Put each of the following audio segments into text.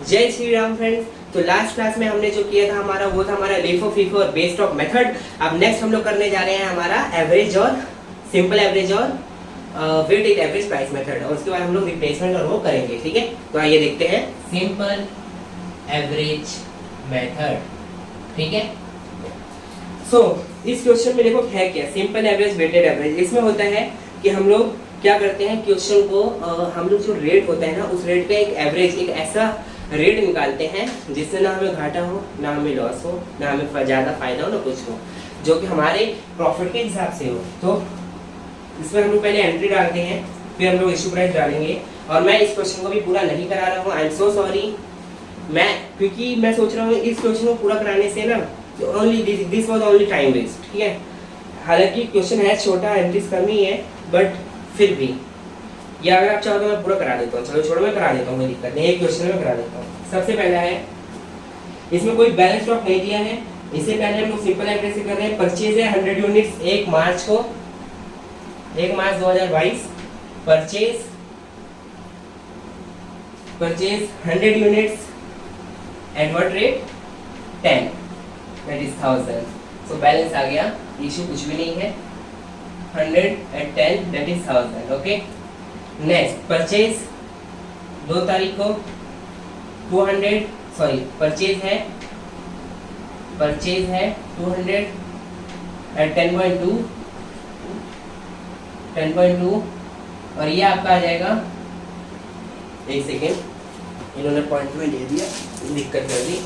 जय श्री राम फ्रेंड्स। तो last class में हमने जो किया था हमारा वो था हमारा LIFO FIFO और बेस्ड ऑफ मेथड। अब नेक्स्ट हम लोग करने जा रहे हैं हमारा एवरेज और सिंपल एवरेज और वेटेड एवरेज प्राइस मेथड, और उसके बाद हम लोग रिप्लेसमेंट और वो करेंगे। ठीक है, तो आइए देखते हैं सिंपल एवरेज मेथड। ठीक है, सो इस क्वेश्चन में देखो है क्या, सिंपल एवरेज वेटेड एवरेज। इसमें होता है कि हम लोग क्या करते हैं, क्वेश्चन को हम लोग जो रेट होता है ना उस रेट का एक एवरेज, एक ऐसा रेट निकालते हैं जिससे ना हमें घाटा हो, ना हमें लॉस हो, ना हमें ज़्यादा फायदा हो, ना कुछ हो, जो कि हमारे प्रॉफिट के हिसाब से हो। तो इसमें हम लोग पहले एंट्री डालते हैं, फिर हम लोग इशू प्राइस डालेंगे। और मैं इस क्वेश्चन को भी पूरा नहीं करा रहा हूँ, आई एम सो सॉरी। क्योंकि मैं सोच रहा हूँ इस क्वेश्चन को पूरा कराने से ना only this was only time waste. ठीक है, हालांकि क्वेश्चन है छोटा, एंट्रीज कम ही है, बट फिर भी या अगर आप चाहो तो मैं पूरा करा देता हूँ। चलो छोड़ो, मैं करा देता हूँ, कोई दिक्कत नहीं, एक क्वेश्चन में करा देता हूँ। सबसे पहला है, इसमें कोई बैलेंस स्टॉक नहीं दिया है। इससे पहले हम लोग सिंपल एवरेज से कर रहे हैं। परचेज है 100 यूनिट्स 1 मार्च को, 1 March 2022। Purchase 100 units at what rate 10, that is 1000। So balance आ गया, इशू कुछ भी नहीं है। 100 at 10 that is 1000। Okay, next purchase 2 तारीख को 200, सॉरी परचेज है 200 एट 10.2 और ये आपका आ जाएगा, एक सेकेंड, इन्होंने पॉइंट में दे दिया, दिक्कत कर दी।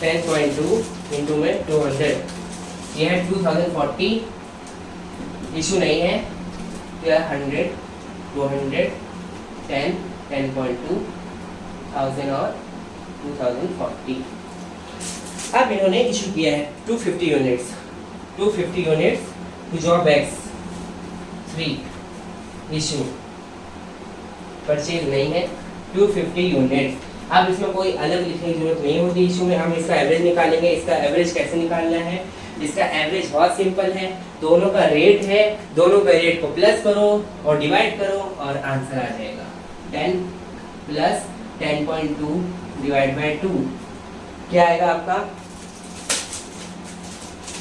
10.2 इंटू में 200, ये है 2040, इशू नहीं है। यह 100 200 10 10.2 1000 और 2040। अब इन्होंने इशू किया है 250 units to job X 3, issue purchase नहीं है 250 यूनिट्स। अब इसमें कोई अलग लिखने की जरूरत नहीं होती। इशू में हम इसका एवरेज निकालेंगे। इसका एवरेज कैसे निकालना है, इसका एवरेज बहुत सिंपल है, दोनों का रेट है, दोनों का रेट को प्लस करो और डिवाइड करो और आंसर आ जाएगा 10 प्लस 10.2 डिवाइड बाय 2। क्या आएगा आपका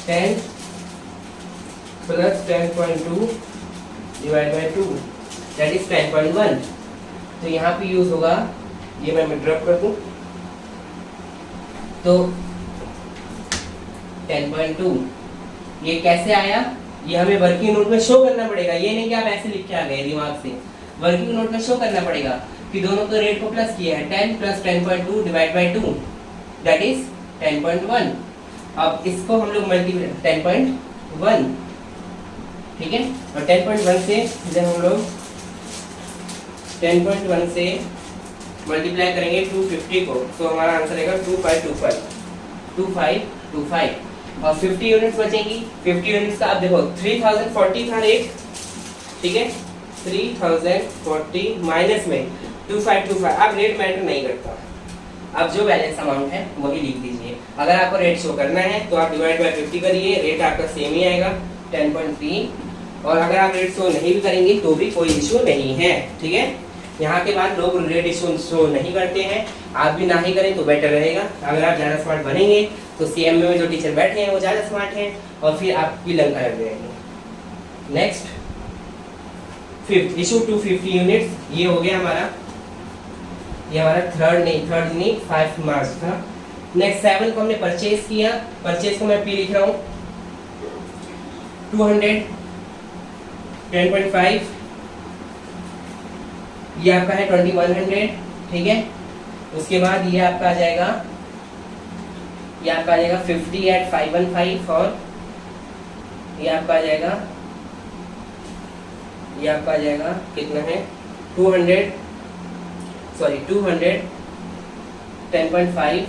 10 plus 10.2 divide by 2 that is 10.1। तो यहाँ पे यूज होगा, ये मैं ड्रॉप कर दूं तो 10.2। ये कैसे आया, ये हमें वर्किंग नोट में शो करना पड़ेगा। ये नहीं कि आप ऐसे लिख के आ गए दिमाग से, वर्किंग नोट में शो करना पड़ेगा कि दोनों के रेट को प्लस किया है। 10 plus 10.2 divide by 2 that is 10.1। अब इसको हम लोग मल्टीप्लाई 10.1, ठीक है, और 10.1 से जब हम लोग 10.1 से मल्टीप्लाई करेंगे 250 को, तो हमारा आंसर आएगा 2525 और 50 यूनिट्स बचेंगी। 50 यूनिट्स का आप देखो 3040 था रेट, ठीक है, 3040 माइनस में 2525। अब रेट मैटर नहीं करता, अब जो बैलेंस अमाउंट है वही लिख दीजिए। अगर आपको रेट शो करना है तो आप डिवाइड बाय 50 करिए, रेट आपका सेम ही आएगा 10.3। और अगर आप रेट शो नहीं भी करेंगे तो भी कोई इशू नहीं है। ठीक है, यहाँ के बाद लोग रेट इशू शो नहीं करते हैं, आप भी ना ही करें तो बेटर रहेगा। अगर आप ज़्यादा स्मार्ट बनेंगे तो CMA में जो टीचर बैठे हैं वो ज़्यादा स्मार्ट हैं और फिर आपकी लंका लग जाएगी। नेक्स्ट फिफ्थ इशू 250 यूनिट्स, ये हो गया हमारा, ये हमारा थर्ड नहीं 5 मार्च था। नेक्स्ट 7 को हमने परचेज किया, परचेज को मैं P लिख रहा हूँ 200 10.5, ये आपका है 2100, ठीक है। उसके बाद ये आपका आ जाएगा 50 एट 515 और ये आपका आ जाएगा कितना है 200 10.5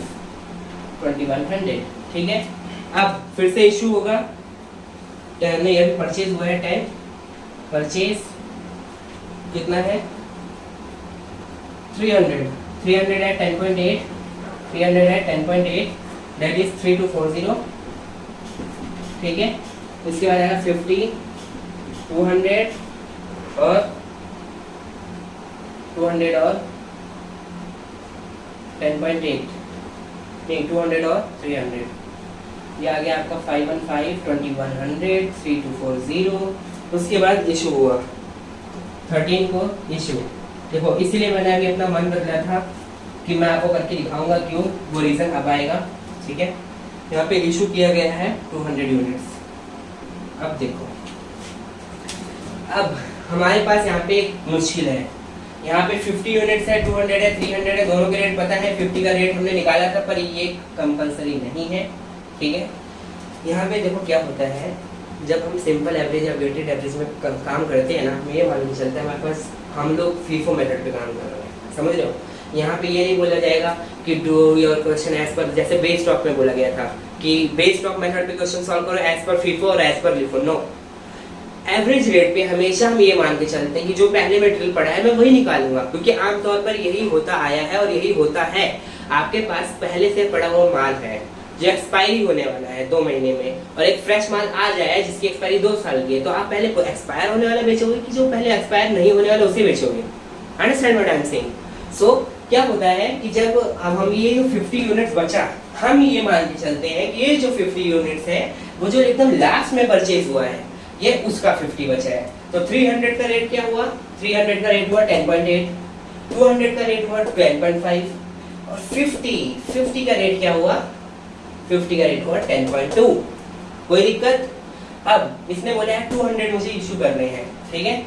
2100, ठीक है। अब फिर से इशू होगा, नहीं अभी परचेज हुआ है 10, परचेज कितना है 300 at 10.8 दैट इज 3240, ठीक है। इसके बाद आएगा 50 200 और 200 और 10.8 नहीं 200 और 300, ये आ गया आपका 515 2100 3240। उसके बाद इशू हुआ 13 को इशू। देखो इसीलिए मैंने अभी अपना मन बदला था कि मैं आपको करके दिखाऊंगा क्यों, वो रीज़न अब आएगा। ठीक है, यहाँ पे इशू किया गया है 200 यूनिट्स। अब देखो, अब हमारे पास यहाँ पे एक मुश्किल है, यहाँ पे 50 यूनिट्स है, 200 है, 300 है, दोनों के रेट पता है। 50 का रेट हमने निकाला था पर ये कंपलसरी नहीं है। ठीक है, यहाँ पे देखो क्या होता है, जब हम सिंपल एवरेज या वेटेड एवरेज में काम करते हैं ना, हमें ये मालूम चलता है हमारे पास हम लोग फीफो मेथड पे काम कर रहे हैं, समझ रहे हो। यहाँ पे ये नहीं बोला जाएगा कि do your question as per, जैसे बेस स्टॉक में बोला गया था कि बेस स्टॉक मेथड पे क्वेश्चन सॉल्व करो एज पर फीफो और as per LIFO. No, average rate पे हमेशा हम ये मान के चलते हैं कि जो पहले मटेरियल पड़ा है मैं वही निकालूंगा, क्योंकि आमतौर पर यही होता आया है और यही होता है। आपके पास पहले से पड़ा हुआ माल है जो एक्सपायरी होने वाला है 2 महीने में, और एक फ्रेश माल आ जाए जिसकी एक्सपायरी 2 साल की है, तो आप पहले एक्सपायर होने वाला बेचोगे कि जो पहले एक्सपायर नहीं होने वाला उसे बेचोगे। Understand what I am saying. So क्या होता है कि जब अब हम ये जो 50 यूनिट्स बचा, हम ये मान के चलते हैं कि ये जो 50 यूनिट्स है वो जो एकदम लास्ट में परचेज हुआ है ये उसका 50 बचा है। तो 300 का रेट क्या हुआ, 300 का रेट हुआ 10.8, 200 का रेट हुआ 12.5 और 50 का रेट क्या हुआ, 50 का रेट हुआ 10.2। कोई दिक्कत। अब इसने बोला है 200 मुझे इशू करने हैं। ठीक है,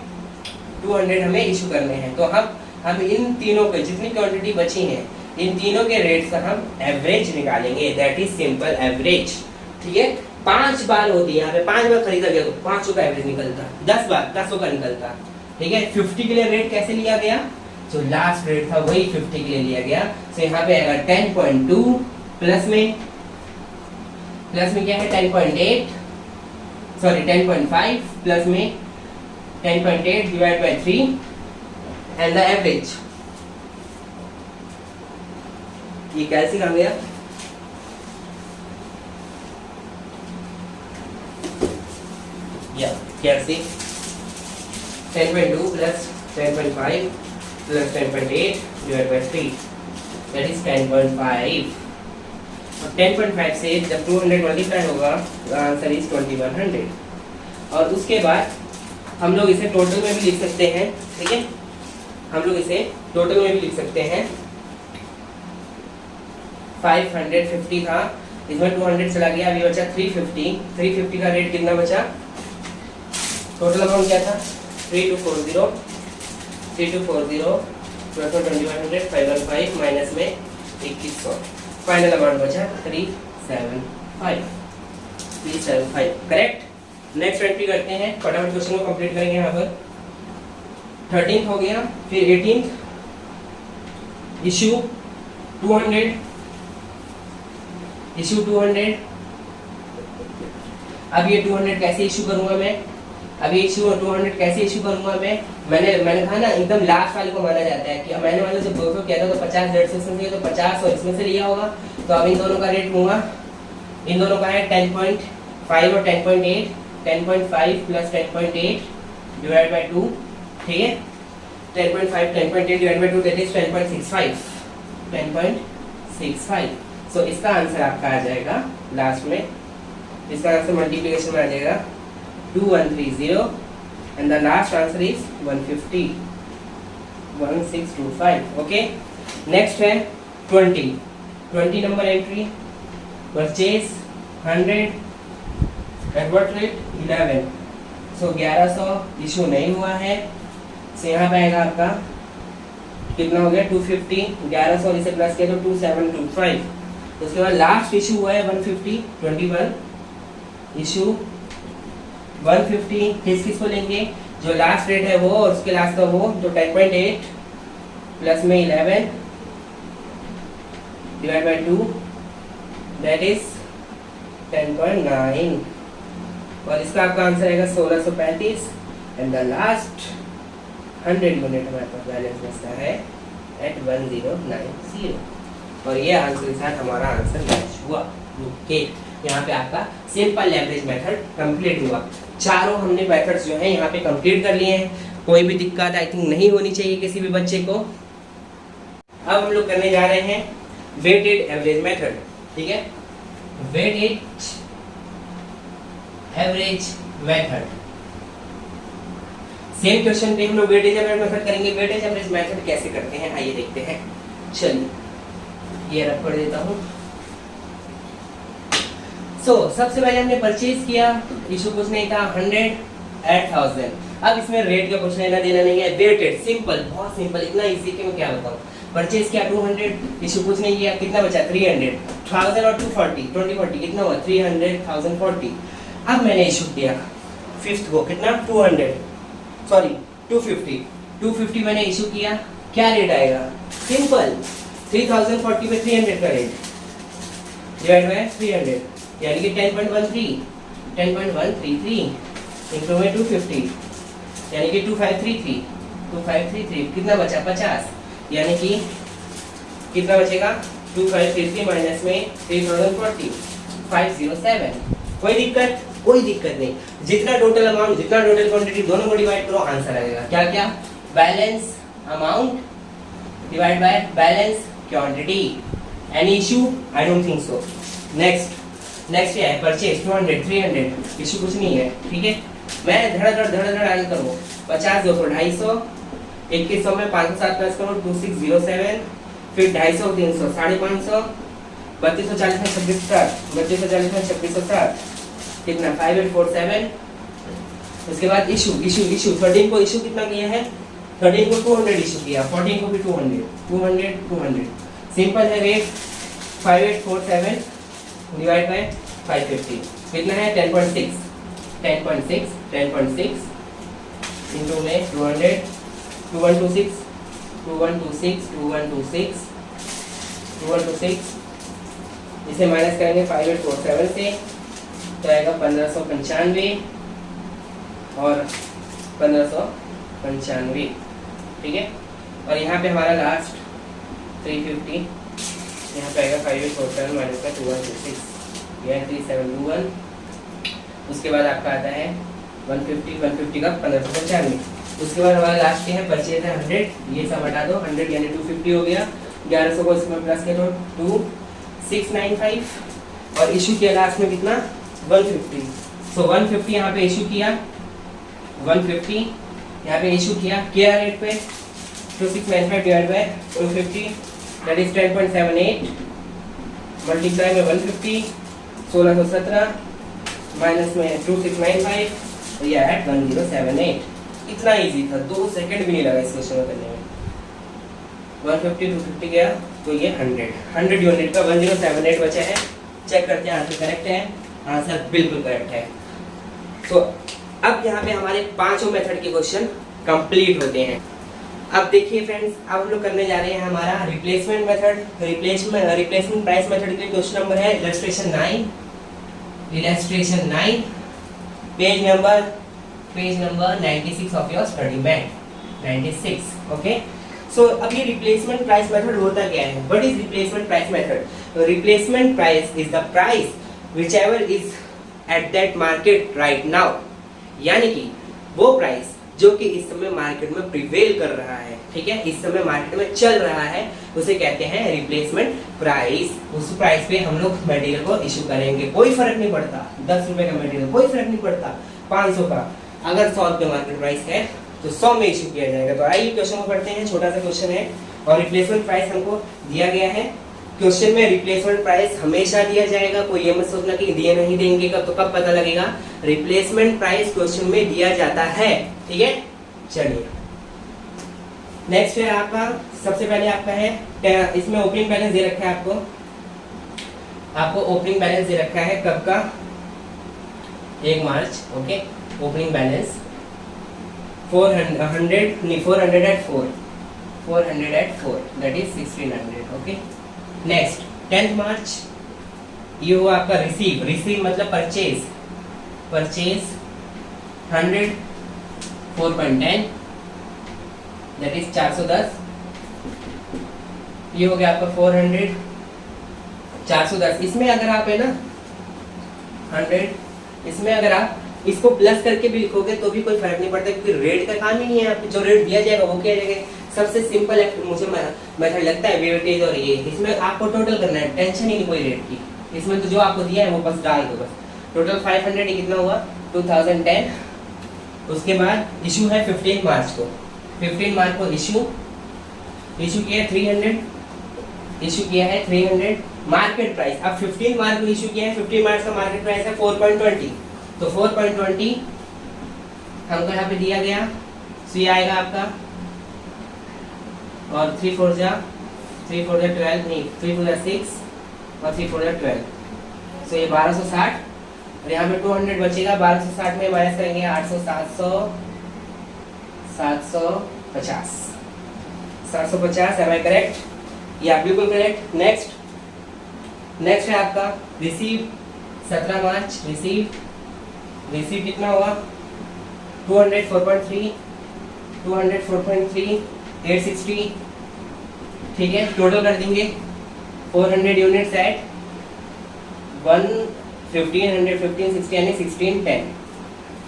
200 हमें इशू करने हैं, तो हम इन तीनों के जितनी क्वांटिटी बची है इन तीनों के रेट्स का हम एवरेज निकालेंगे, दैट इज सिंपल एवरेज। ठीक है, 5 बार होती है यहाँ पे, 5 बार खरीदा गया तो 500 का एवरेज निकलता, 10 बार 1000 का निकलता। ठीक है, 50 के लिए रेट कैसे लिया गया, जो लास्ट रेट था वही 50 के लिए लिया गया। तो यहाँ पे आएगा 10.2 प्लस में क्या है 10.8 सॉरी 10.5 प्लस में 10.8 divide by 3 and the average. ये कैसे आ गया, या कैसे 10.2 plus 10.5 plus 10.8 divide by 3 that is 10.5। और 10.5 से जब 200 मल्टीप्लाई होगा आंसर इज 2100। और उसके बाद हम लोग इसे टोटल में भी लिख सकते हैं। ठीक है, हम लोग इसे टोटल में भी लिख सकते हैं। 550 था, इसमें 200 चला गया, अभी बचा 350। 350 का रेट कितना बचा, टोटल अमाउंट क्या था 3240 प्लस 2100 515 माइनस में 2100, फाइनल अमाउंट बचा 375 करेक्ट। नेक्स्ट एंट्री करते हैं, फटाफट क्वेश्चन को कंप्लीट करेंगे। यहाँ पर 13th हो गया, फिर 18th इशू 200 अब ये 200 कैसे इशू करूंगा मैं, अभी इशू 200 कैसे इशू करूंगा मैंने कहा ना एकदम लास्ट वाले को माना जाता है कि मैंने वाले जब 200 किया था तो 50 रेट से इसमें तो 50 और इसमें से लिया होगा। तो अब इन दोनों का रेट लूंगा, इन दोनों का है 10.5 और 10.8, 10.5 प्लस 10.8 डिवाइड बाय 2। ठीक है, 10.5 10.8 डिवाइड बाय 2 दैट इज 10.65। सो इसका आंसर आपका आ जाएगा लास्ट में, इसका आंसर मल्टीप्लिकेशन में आ जाएगा 2130 and the last answer is 150 1625। Okay, next है 20 number entry, purchase 100 eight what rate 11। So 1100 issue नहीं हुआ है, सो यहाँ पे आएगा आपका कितना हो गया 250, 1100 इसे प्लस किया तो 2725। उसके बाद लास्ट इशू हुआ है 150 21 इशू 150 किसको लेंगे, जो लास्ट रेट है वो और उसके लास्ट का वो, तो 10.8 प्लस में 11 डिवाइड बाय 2 दैट इज 10.9 और इसका आपका आंसर आएगा 1635 एंड द लास्ट 100 यूनिट हमारे पास बैलेंस बचता है एट 1090 और ये आंसर के साथ हमारा आंसर मैच हुआ। ओके, यहाँ पे आपका सिंपल एवरेज मेथड कंप्लीट हुआ। चारों हमने मेथड्स जो है यहाँ पे कंप्लीट कर लिए हैं। कोई भी दिक्कत आई थिंक नहीं होनी चाहिए किसी भी बच्चे को। अब हम लोग करने जा रहे हैं वेटेड एवरेज मेथड, ठीक है, weighted average method. Same question पे हम लोग वेटेज एवरेज मेथड करेंगे। वेटेज एवरेज मेथड कैसे करते हैं आइए देखते हैं। चलिए ये रख कर देता हूँ। सबसे पहले हमने परचेज किया, इशू कुछ नहीं था, 100 at 1000। अब इसमें रेट का कुछ लेना देना नहीं है, वेटेड, सिंपल, बहुत सिंपल, इतना इजी कि मैं क्या बताऊं। परचेज किया 200, इशू कुछ नहीं किया, कितना बचा 300, 1000 और 240, 2040 कितना हुआ 300, 1040। अब मैंने इशू किया फिफ्थ को, कितना 200, सॉरी 250 मैंने इशू किया, क्या रेट आएगा, सिंपल 3040 में 300 का रेट डिवाइड बाय 300 यानी कि 10.13 इंटू में 250 यानी कि 2533 कितना बचा 50 यानी कि कितना बचेगा 2533 माइनस में 3040 507। कोई दिक्कत नहीं। जितना टोटल अमाउंट जितना टोटल क्वांटिटी दोनों को डिवाइड करो आंसर आएगा। क्या क्या, balance amount divide by balance quantity. Any issue, I don't think so. Next क्या है, परचेज 200 300, इशू कुछ नहीं है, ठीक है। मैं धड़ आगे करूँ, 50 200 250, 2100 में 507 प्लस करो 2607, फिर 250 300 550, 3240 में 2660, 3240 में 2660 कितना 5847। उसके बाद इशू 13 को इशू कितना किया है, 13 को 200 इशू किया, 14 को भी 200। सिंपल है रेट 5847 डिवाइड बाय 550 कितना है 10.6 इंटू में 200 2126 इसे माइनस करेंगे 5847 से तो आएगा 1595 और 1595, ठीक है। और यहाँ पे हमारा लास्ट 350, यहाँ पे आएगा 5847 माइनस का 2126 यह 3721। उसके बाद आपका आता है 150 का 1595। उसके बाद हमारा लास्ट क्या है, परचेज है 100, ये सब हटा दो, 100 यानी 250 हो गया, 1100 को इसमें प्लस कर दो 2695 और इशू किया लास्ट में कितना 150। 150 यहाँ पे इशू किया, 150 यहाँ पे इशू किया रेट पे 2695 divide by 250 that is 10.78 multiply में 150 1617 माइनस में 2695 तो ये है 1078। इतना इजी था, 2 सेकंड भी नहीं लगा इस क्वेश्चन को करने में। 150 250 गया तो ये 100 यूनिट का 1078 बचा है। चेक करते हैं आंसर करेक्ट है, आंसर बिल्कुल करेक्ट है। तो अब यहाँ पे हमारे पांचों मेथड के क्वेश्चन कंप्लीट होते हैं। अब देखिए फ्रेंड्स, अब हम लोग करने जा रहे हैं हमारा replacement method. Replacement price method के क्वेश्चन नंबर है illustration 9 page number 96 of your study bank 96। Okay, so अब ये रिप्लेसमेंट प्राइस मेथड होता क्या है, what is replacement price method. Replacement price is the price whichever is at that market right now, यानी कि वो price जो कि इस समय मार्केट में प्रिवेल कर रहा है, ठीक है, इस समय मार्केट में चल रहा है, उसे कहते हैं रिप्लेसमेंट प्राइस। उस प्राइस पे हम लोग मटेरियल को इशू करेंगे, कोई फर्क नहीं पड़ता, 10 रुपए का मटेरियल कोई फर्क नहीं पड़ता, 500 का, अगर 100 रुपए मार्केट प्राइस है तो 100 में इशू किया जाएगा। तो आइए क्वेश्चन को पढ़ते हैं, छोटा सा क्वेश्चन है और रिप्लेसमेंट प्राइस हमको दिया गया है। क्वेश्चन में रिप्लेसमेंट प्राइस हमेशा दिया जाएगा, कोई ये मत सोचना कि दिए नहीं देंगे कब, तो कब पता लगेगा, रिप्लेसमेंट प्राइस क्वेश्चन में दिया जाता है, ठीक है। चलिए नेक्स्ट है आपका, सबसे पहले आपका है, इसमें ओपनिंग बैलेंस दे रखा है आपको ओपनिंग बैलेंस दे रखा है कब का, 1 March. Okay, opening balance 400 at 4 that is 1600। Okay, next 10th March, ये हुआ आपका रिसीव मतलब परचेज 100 4.10 दैट इज 410। ये हो गया आपका 400 410। इसमें अगर आप है ना 100, इसमें अगर आप इसको प्लस करके भी लिखोगे तो भी कोई फर्क नहीं पड़ता, क्योंकि रेट का काम ही नहीं है। आपको जो रेट दिया जाएगा वो क्या जाएगा। सबसे सिंपल मुझे मेथड लगता है वेटेज और ये, इसमें आपको टोटल करना है, टेंशन ही नहीं कोई रेट की। इसमें तो जो आपको दिया है वो बस डाल दो बस। टोटल 500 कितना हुआ 2010। उसके बाद इशू है 15 मार्च को, 15 मार्च को इशू किया है 300, इशू किया है 300 मार्केट प्राइस। अब 15 मार्च को इशू किया है, 15 मार्च का मार्केट प्राइस है 4.20, तो 4.20 हमको यहाँ पे दिया गया, सो ये आएगा आपका, और 3 4 जा 12 नहीं 3 4 6 और 3 4 12, सो ये 1260 और यहाँ पे 200 बचेगा। 1260 में माइनस करेंगे 800 750 750, एम आई करेक्ट? या बिल्कुल करेक्ट। नेक्स्ट है आपका रिसीव 17 मार्च, रिसीव कितना हुआ 204.3 860, ठीक है। टोटल कर देंगे 400 यूनिट्स एट 15 60 यानी 1610,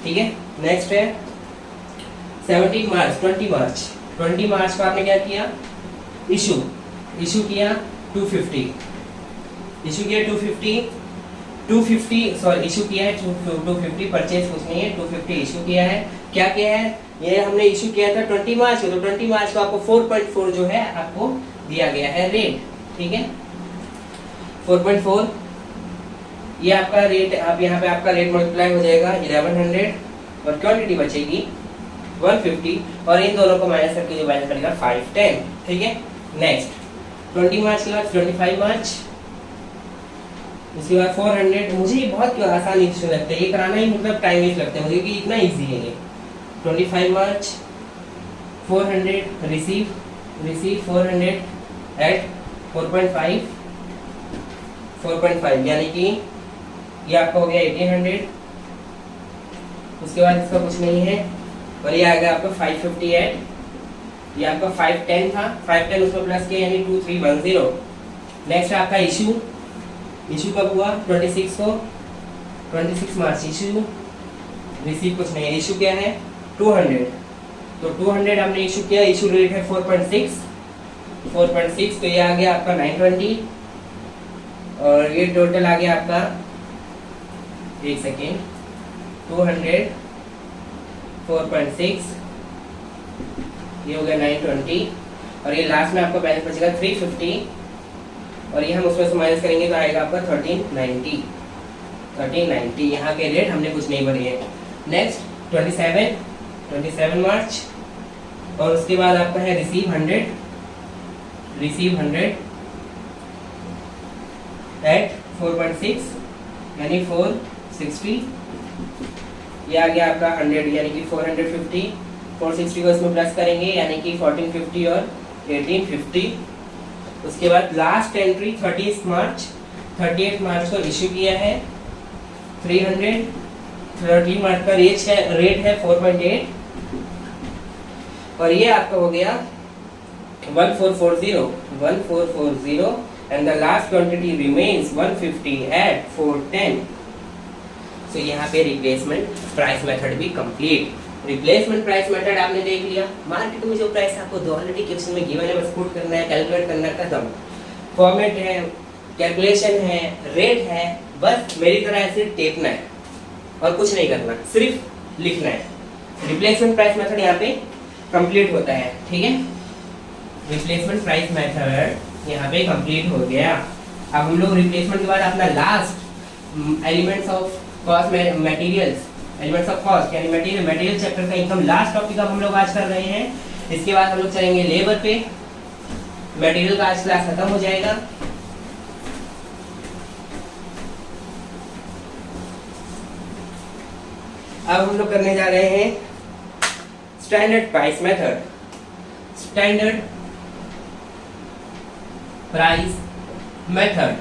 ठीक है। नेक्स्ट है 17 मार्च 20 मार्च को आपने क्या किया, इशू किया 250, इशू किया 250 सॉरी इशू किया है 250, परचेज कुछ नहीं है, 250 इशू किया है। क्या किया है, ये हमने इशू किया था 20 मार्च को, तो 20 मार्च को आपको 4.4 जो है आपको दिया गया है रेट, ठीक है। 4.4 ये आपका रेट, अब यहाँ पे आपका रेट मल्टीप्लाई हो जाएगा 1100 और क्वांटिटी बचेगी 150, और इन दोनों को माइनस करके जो बैलेंस करेगा 510, ठीक है। नेक्स्ट 20 मार्च के बाद 25 मार्च, उसके बाद 400। मुझे ये बहुत आसान इशू लगता है, ये कराना ही मतलब टाइम वेस्ट लगता है मुझे, कि इतना इजी है ये। 25 मार्च 400 रिसीव 400 एट 4.5 यानी कि ये आपका हो गया 1800। उसके बाद इसका कुछ नहीं है, और ये आ गया आपका 550 एट, ये आपका 510 था, 510 उसमें प्लस किया यानी 2310। नेक्स्ट आपका इशू कब हुआ 26 को, 26 मार्च इशू, रिसीव कुछ नहीं, इशू क्या है 200, तो 200 हमने इशू किया, इशू रेट है 4.6, तो ये आ गया आपका 920, और ये टोटल आ गया आपका 200 4.6, ये हो गया 920, और ये लास्ट में आपका बैलेंस बचेगा 350, और ये हम उसमें से माइनस करेंगे तो आएगा आपका 1390। यहाँ के रेट हमने कुछ नहीं भरे हैं। नेक्स्ट 27 मार्च, और उसके बाद आपका है रिसीव 100 एट 4.6 यानी 460, ये आ गया आपका 100 यानी कि 450, 460 को इसमें प्लस करेंगे यानी कि 1450 और 1850। उसके बाद लास्ट एंट्री 38 मार्च को इशू किया है 300, 30 मार्च का रेट है 4.8, और ये आपका हो गया 1440 and the last quantity remains 150 at 410। so यहाँ पे रिप्लेसमेंट प्राइस मेथड भी कंप्लीट। रिप्लेसमेंट प्राइस मेथड आपने देख लिया, मार्केट में जो प्राइस आपको ऑलरेडी क्वेश्चन में गिवन है, बस पुट करना है, कैलकुलेट करना है, खत्म। फॉर्मेट है, कैलकुलेशन है, रेट है, बस मेरी तरह ऐसे टेपना है और कुछ नहीं करना, सिर्फ लिखना है। रिप्लेसमेंट प्राइस मेथड यहाँ पे कंप्लीट होता है, ठीक है। रिप्लेसमेंट प्राइस मेथड यहाँ पे कंप्लीट हो गया। अब हम लोग रिप्लेसमेंट के बाद अपना last elements of cost materials, elements of cost यानी मटेरियल चैप्टर का एकदम लास्ट टॉपिक अब हम लोग आज कर रहे हैं। इसके बाद हम लोग चलेंगे लेबर पे, मटेरियल का आज क्लास खत्म हो जाएगा। अब हम लोग करने जा रहे हैं standard price method. Standard price method.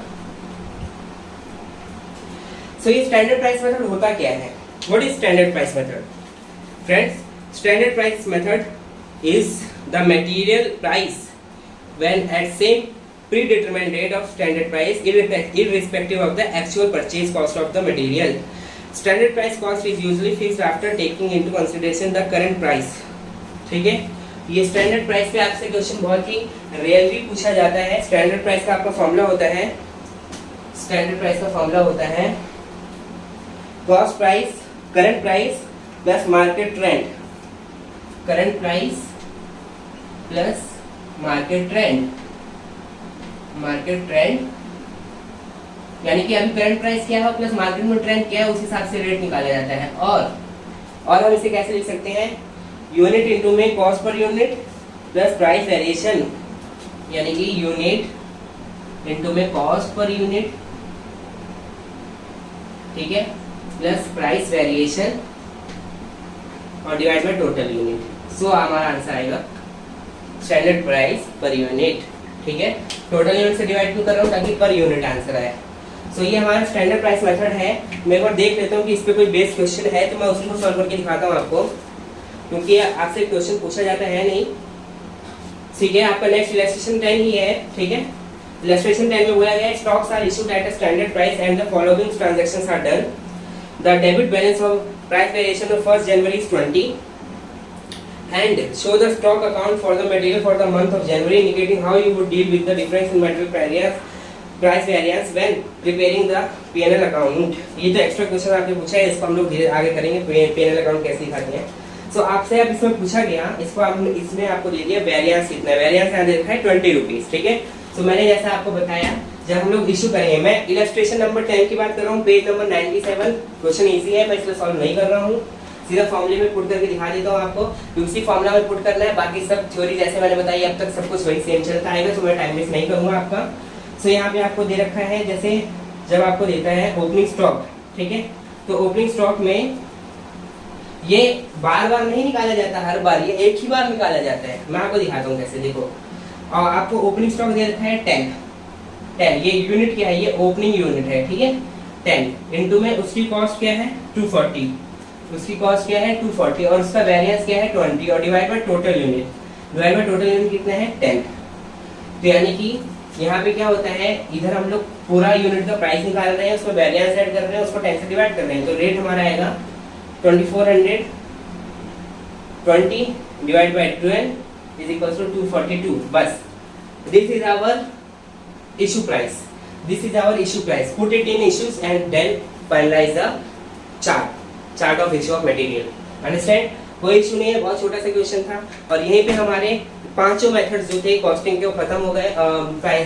So ये स्टैंडर्ड प्राइस मेथड होता क्या है? What is standard price method? Friends, standard price method is the material price when at same predetermined rate of standard price irrespective of the actual purchase cost of the material। Standard price cost is usually fixed after taking into consideration the current price. ठीक है, ये standard price पे आपसे question बहुत ही rarely पूछा जाता है। Standard price का आपका फॉर्मूला होता है, स्टैंडर्ड प्राइस का फॉर्मूला होता है cost price, current price plus market trend, current price plus market trend, market trend यानी कि अभी करंट प्राइस क्या है प्लस मार्केट में ट्रेंड क्या है, उस हिसाब से रेट निकाला जाता है। और हम इसे कैसे लिख सकते हैं, यूनिट इनटू में cost per unit plus price variation, यानी कि यूनिट इनटू में कॉस्ट पर यूनिट, ठीक है, प्लस प्राइस वेरिएशन और डिवाइड बाय टोटल यूनिट। सो हमारा आंसर आएगा स्टैंडर्ड प्राइस पर यूनिट। ठीक है, टोटल यूनिट से डिवाइड क्यों कर रहा हूँ, ताकि पर यूनिट आंसर आए। सो ये हमारा स्टैंडर्ड प्राइस मेथड है। मैं एक बार देख लेता हूँ कि इस पे कोई बेस क्वेश्चन है तो मैं उसी को सॉल्व करके दिखाता हूँ आपको, क्योंकि आपसे क्वेश्चन पूछा जाता है नहीं। ठीक है, आपका नेक्स्ट इलस्ट्रेशन 10 ही है। ठीक है, इलस्ट्रेशन 10 में बोला गया है stocks are issued at a standard price and the following transactions are done. The debit balance of price variation of 1st January is 20 and show the stock account for the material for the month of January, indicating how you would deal with the difference in material price variance when preparing the P&L account। ये तो extra question आपने पूछा है, इसको हम लोग धीरे आगे करेंगे, P&L अकाउंट कैसे दिखाते हैं। सो आपसे अब इसमें पूछा गया, इसको आपने इसमें आपको दे दिया वेरिएंस कितना है, वेरिएंस यहाँ दे रखा है 20 रुपीज। ठीक है, सो मैंने जैसा आपको बताया जब हम लोग इशू करेंगे, मैं इलस्ट्रेशन नंबर 10 की बात कर रहा हूँ, पेज नंबर 97। क्वेश्चन इजी है, मैं इसलिए सॉल्व नहीं कर रहा हूँ, सीधा फॉर्मूले में पुट करके दिखा देता हूँ आपको। उसी फॉर्मूला में पुट करना है, बाकी सब थ्योरी जैसे मैंने बताई अब तक सब कुछ वही सेम चलता आएगा, तो मैं टाइम वेस्ट नहीं करूँगा आपका। सो यहाँ पे आपको दे रखा है, जैसे जब आपको देता है ओपनिंग स्टॉक, ठीक है, तो ओपनिंग स्टॉक में ये बार बार नहीं निकाला जाता, हर बार ये एक ही बार निकाला जाता है। मैं आपको दिखाता हूँ कैसे, देखो। और आपको ओपनिंग स्टॉक दे रखा है 10, ये यूनिट क्या है, ये ओपनिंग यूनिट है। ठीक है, 10 इनटू में उसकी कॉस्ट क्या है 240, उसकी कॉस्ट क्या है 240 और उसका वेरिएंस क्या है 20 और divide by total unit, divide by total unit कितना है 10। तो यानी कि यहाँ पे क्या होता है, इधर हम लोग पूरा यूनिट का प्राइस निकाल रहे हैं, उसमें वेरिएंस ऐड कर रहे हैं, उसको 10 से डिवाइड कर रहे हैं, तो रेट हमारा आएगा 2420 divide by 12 is equals to 242। बस this is our issue price, this is our issue price. Put it in issues and then finalise the chart of issue of material. Understand, कोई issue नहीं है, बहुत छोटा सा question था। और यहीं पे हमारे पांचों मेथड्स जो थे कॉस्टिंग के वो खत्म हो गए,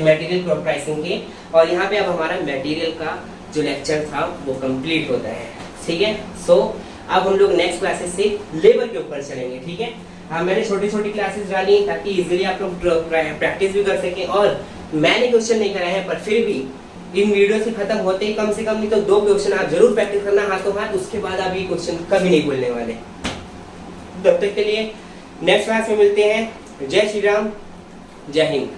मटेरियल प्राइसिंग के, और यहाँ पे अब हमारा मटेरियल का जो लेक्चर था वो कंप्लीट होता है। ठीक है, सो अब हम लोग नेक्स्ट क्लासेस से लेबर के ऊपर चलेंगे। ठीक है, हाँ, मैंने छोटी छोटी क्लासेस डाली ताकि इजीली आप लोग प्रैक्टिस भी कर सकें, और मैंने क्वेश्चन नहीं कराए हैं, पर फिर भी इन वीडियो से खत्म होते ही कम से कम नहीं तो 2 क्वेश्चन आप जरूर प्रैक्टिस करना हाथों हाथ, उसके बाद आप ये क्वेश्चन कभी नहीं भूलने वाले। तब तक के लिए नेक्स्ट क्लास में मिलते हैं। जय श्री राम, जय हिंद।